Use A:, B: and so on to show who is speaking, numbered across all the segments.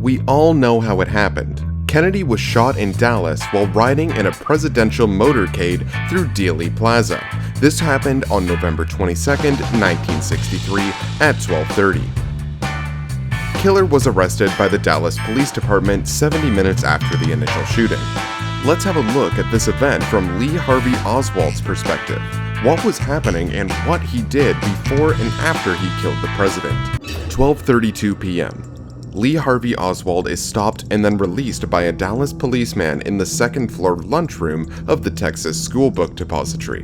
A: We all know how it happened. Kenedy was shot in Dallas while riding in a presidential motorcade through Dealey Plaza. This happened on November 22, 1963 at 12:30. Killer was arrested by the Dallas Police Department 70 minutes after the initial shooting. Let's have a look at this event from Lee Harvey Oswald's perspective. What was happening and what he did before and after he killed the president. 12:32 p.m. Lee Harvey Oswald is stopped and then released by a Dallas policeman in the second-floor lunchroom of the Texas School Book Depository.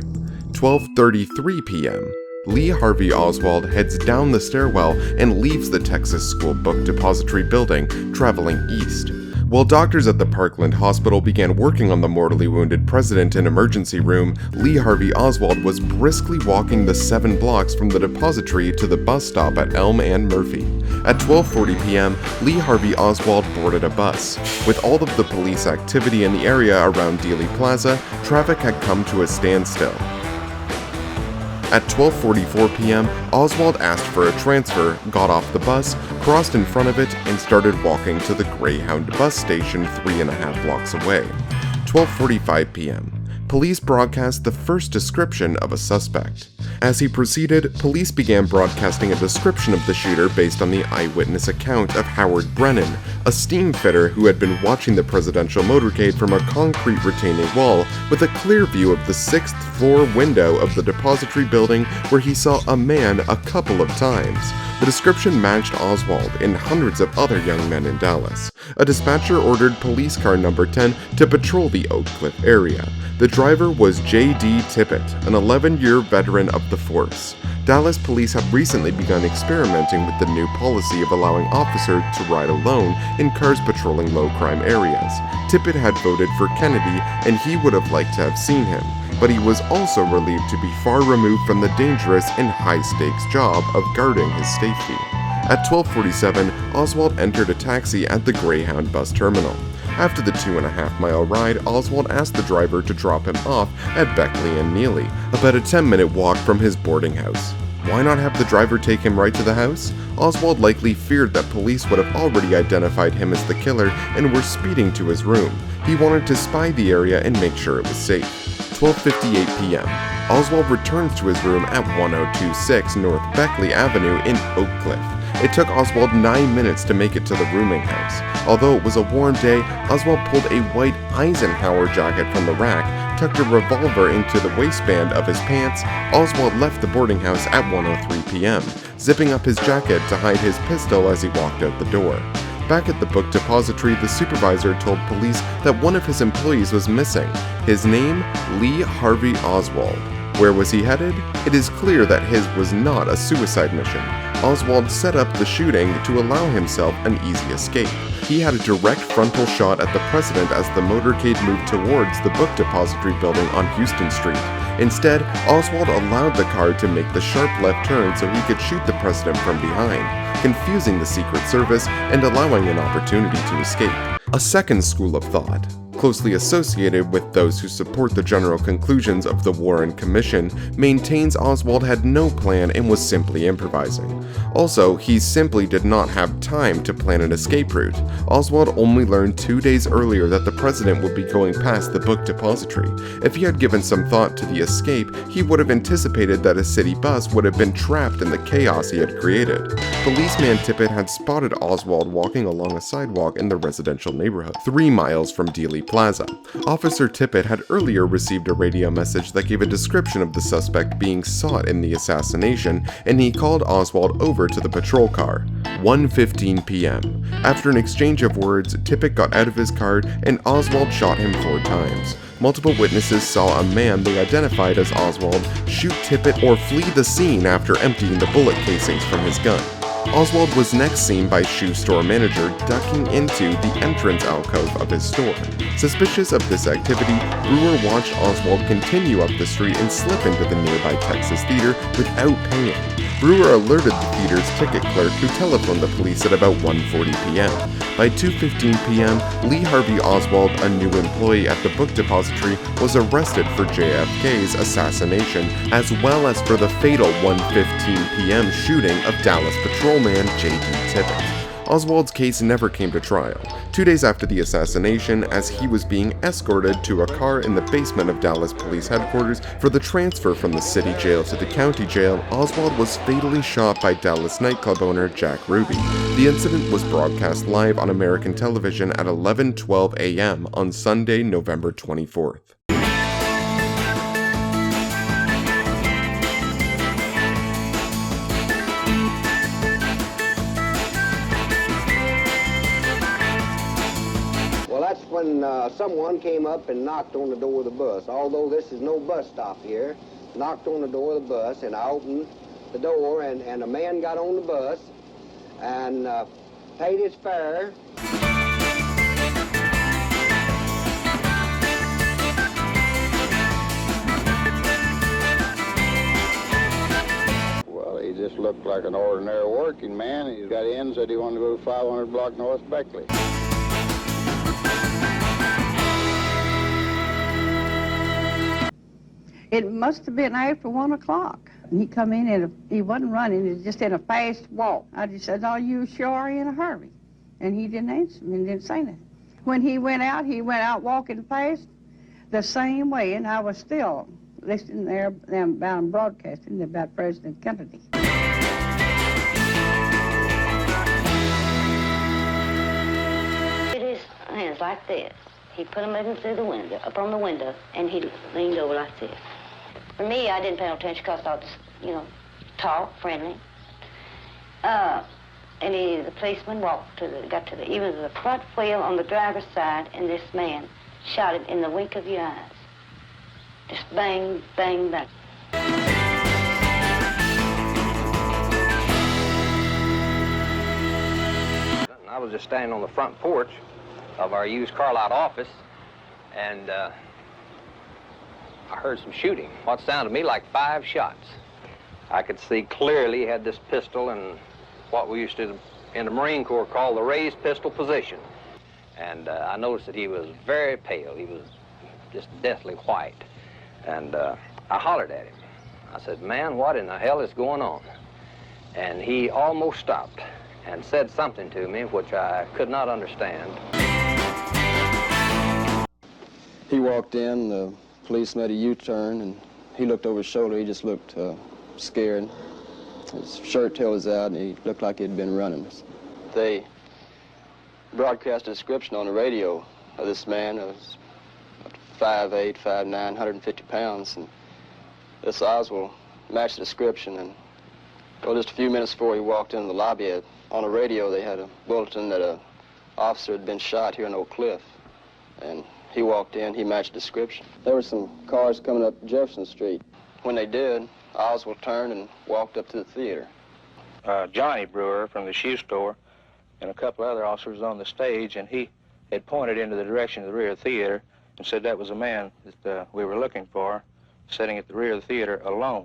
A: 12:33 p.m. Lee Harvey Oswald heads down the stairwell and leaves the Texas School Book Depository building, traveling east. While doctors at the Parkland Hospital began working on the mortally wounded president in emergency room, Lee Harvey Oswald was briskly walking the 7 blocks from the depository to the bus stop at Elm and Murphy. At 12:40 p.m., Lee Harvey Oswald boarded a bus. With all of the police activity in the area around Dealey Plaza, traffic had come to a standstill. At 12:44 p.m., Oswald asked for a transfer, got off the bus, crossed in front of it, and started walking to the Greyhound bus station 3.5 blocks away. 12:45 p.m. Police broadcast the first description of a suspect. As he proceeded, police began broadcasting a description of the shooter based on the eyewitness account of Howard Brennan, a steam fitter who had been watching the presidential motorcade from a concrete retaining wall with a clear view of the 6th floor window of the depository building where he saw a man a couple of times. The description matched Oswald and hundreds of other young men in Dallas. A dispatcher ordered police car number 10 to patrol the Oak Cliff area. The driver was J.D. Tippett, an 11-year veteran of the force. Dallas police have recently begun experimenting with the new policy of allowing officers to ride alone in cars patrolling low-crime areas. Tippett had voted for Kenedy, and he would have liked to have seen him, but he was also relieved to be far removed from the dangerous and high-stakes job of guarding his safety. At 12:47, Oswald entered a taxi at the Greyhound bus terminal. After the 2.5-mile ride, Oswald asked the driver to drop him off at Beckley and Neely, about a 10-minute walk from his boarding house. Why not have the driver take him right to the house? Oswald likely feared that police would have already identified him as the killer and were speeding to his room. He wanted to spy the area and make sure it was safe. 12:58 p.m. Oswald returns to his room at 1026 North Beckley Avenue in Oak Cliff. It took Oswald 9 minutes to make it to the rooming house. Although it was a warm day, Oswald pulled a white Eisenhower jacket from the rack, tucked a revolver into the waistband of his pants. Oswald left the boarding house at 1:03 p.m., zipping up his jacket to hide his pistol as he walked out the door. Back at the book depository, the supervisor told police that one of his employees was missing. His name, Lee Harvey Oswald. Where was he headed? It is clear that his was not a suicide mission. Oswald set up the shooting to allow himself an easy escape. He had a direct frontal shot at the president as the motorcade moved towards the book depository building on Houston Street. Instead, Oswald allowed the car to make the sharp left turn so he could shoot the president from behind, confusing the Secret Service and allowing an opportunity to escape. A second school of thought, closely associated with those who support the general conclusions of the Warren Commission, maintains Oswald had no plan and was simply improvising. Also, he simply did not have time to plan an escape route. Oswald only learned 2 days earlier that the president would be going past the book depository. If he had given some thought to the escape, he would have anticipated that a city bus would have been trapped in the chaos he had created. Policeman Tippett had spotted Oswald walking along a sidewalk in the residential neighborhood, 3 miles from Dealey Plaza. Officer Tippett had earlier received a radio message that gave a description of the suspect being sought in the assassination, and he called Oswald over to the patrol car. 1:15 p.m. After an exchange of words, Tippett got out of his car and Oswald shot him 4 times. Multiple witnesses saw a man they identified as Oswald shoot Tippett or flee the scene after emptying the bullet casings from his gun. Oswald was next seen by shoe store manager ducking into the entrance alcove of his store. Suspicious of this activity, Brewer watched Oswald continue up the street and slip into the nearby Texas Theater without paying. Brewer alerted the theater's ticket clerk, who telephoned the police at about 1:40 p.m. By 2:15 p.m., Lee Harvey Oswald, a new employee at the book depository, was arrested for JFK's assassination, as well as for the fatal 1:15 p.m. shooting of Dallas patrolman J.D. Tippett. Oswald's case never came to trial. 2 days after the assassination, as he was being escorted to a car in the basement of Dallas Police Headquarters for the transfer from the city jail to the county jail, Oswald was fatally shot by Dallas nightclub owner Jack Ruby. The incident was broadcast live on American television at 11:12 a.m. on Sunday, November 24th.
B: When someone came up and knocked on the door of the bus, although this is no bus stop here, knocked on the door of the bus, and I opened the door, and a man got on the bus and paid his fare.
C: Well, he just looked like an ordinary working man. He got in, said he wanted to go 500 block North Beckley.
D: It must have been after 1 o'clock. He come in and he wasn't running, he was just in a fast walk. I just said, "Are you sure in a hurry?" And he didn't answer me and didn't say nothing. When he went out walking fast the same way, and I was still listening there about broadcasting about President Kenedy.
E: Put his hands like this. He put them in through the window, up on the window, and he leaned over like this. For me, I didn't pay no attention because I was, tall, friendly. And the policeman got to the front wheel on the driver's side, and this man shot him in the wink of your eyes. Just bang, bang, bang.
F: I was just standing on the front porch of our used car lot office, and I heard some shooting. What sounded to me like 5 shots. I could see clearly he had this pistol in what we used to, in the Marine Corps, call the raised pistol position. And I noticed that he was very pale. He was just deathly white. And I hollered at him. I said, "Man, what in the hell is going on?" And he almost stopped and said something to me which I could not understand.
G: He walked in, the police made a U-turn, and he looked over his shoulder. He just looked scared. His shirt tail was out, and he looked like he'd been running. They broadcast a description on the radio of this man. It was 5'8", 5'9", 150 pounds, and this Oswald matched the description. And just a few minutes before he walked into the lobby, on the radio they had a bulletin that an officer had been shot here in Oak Cliff, and he walked in, he matched the description. There were some cars coming up Jefferson Street. When they did, Oswald turned and walked up to the theater.
H: Johnny Brewer from the shoe store and a couple other officers on the stage, and he had pointed into the direction of the rear of the theater and said that was a man that we were looking for, sitting at the rear of the theater alone.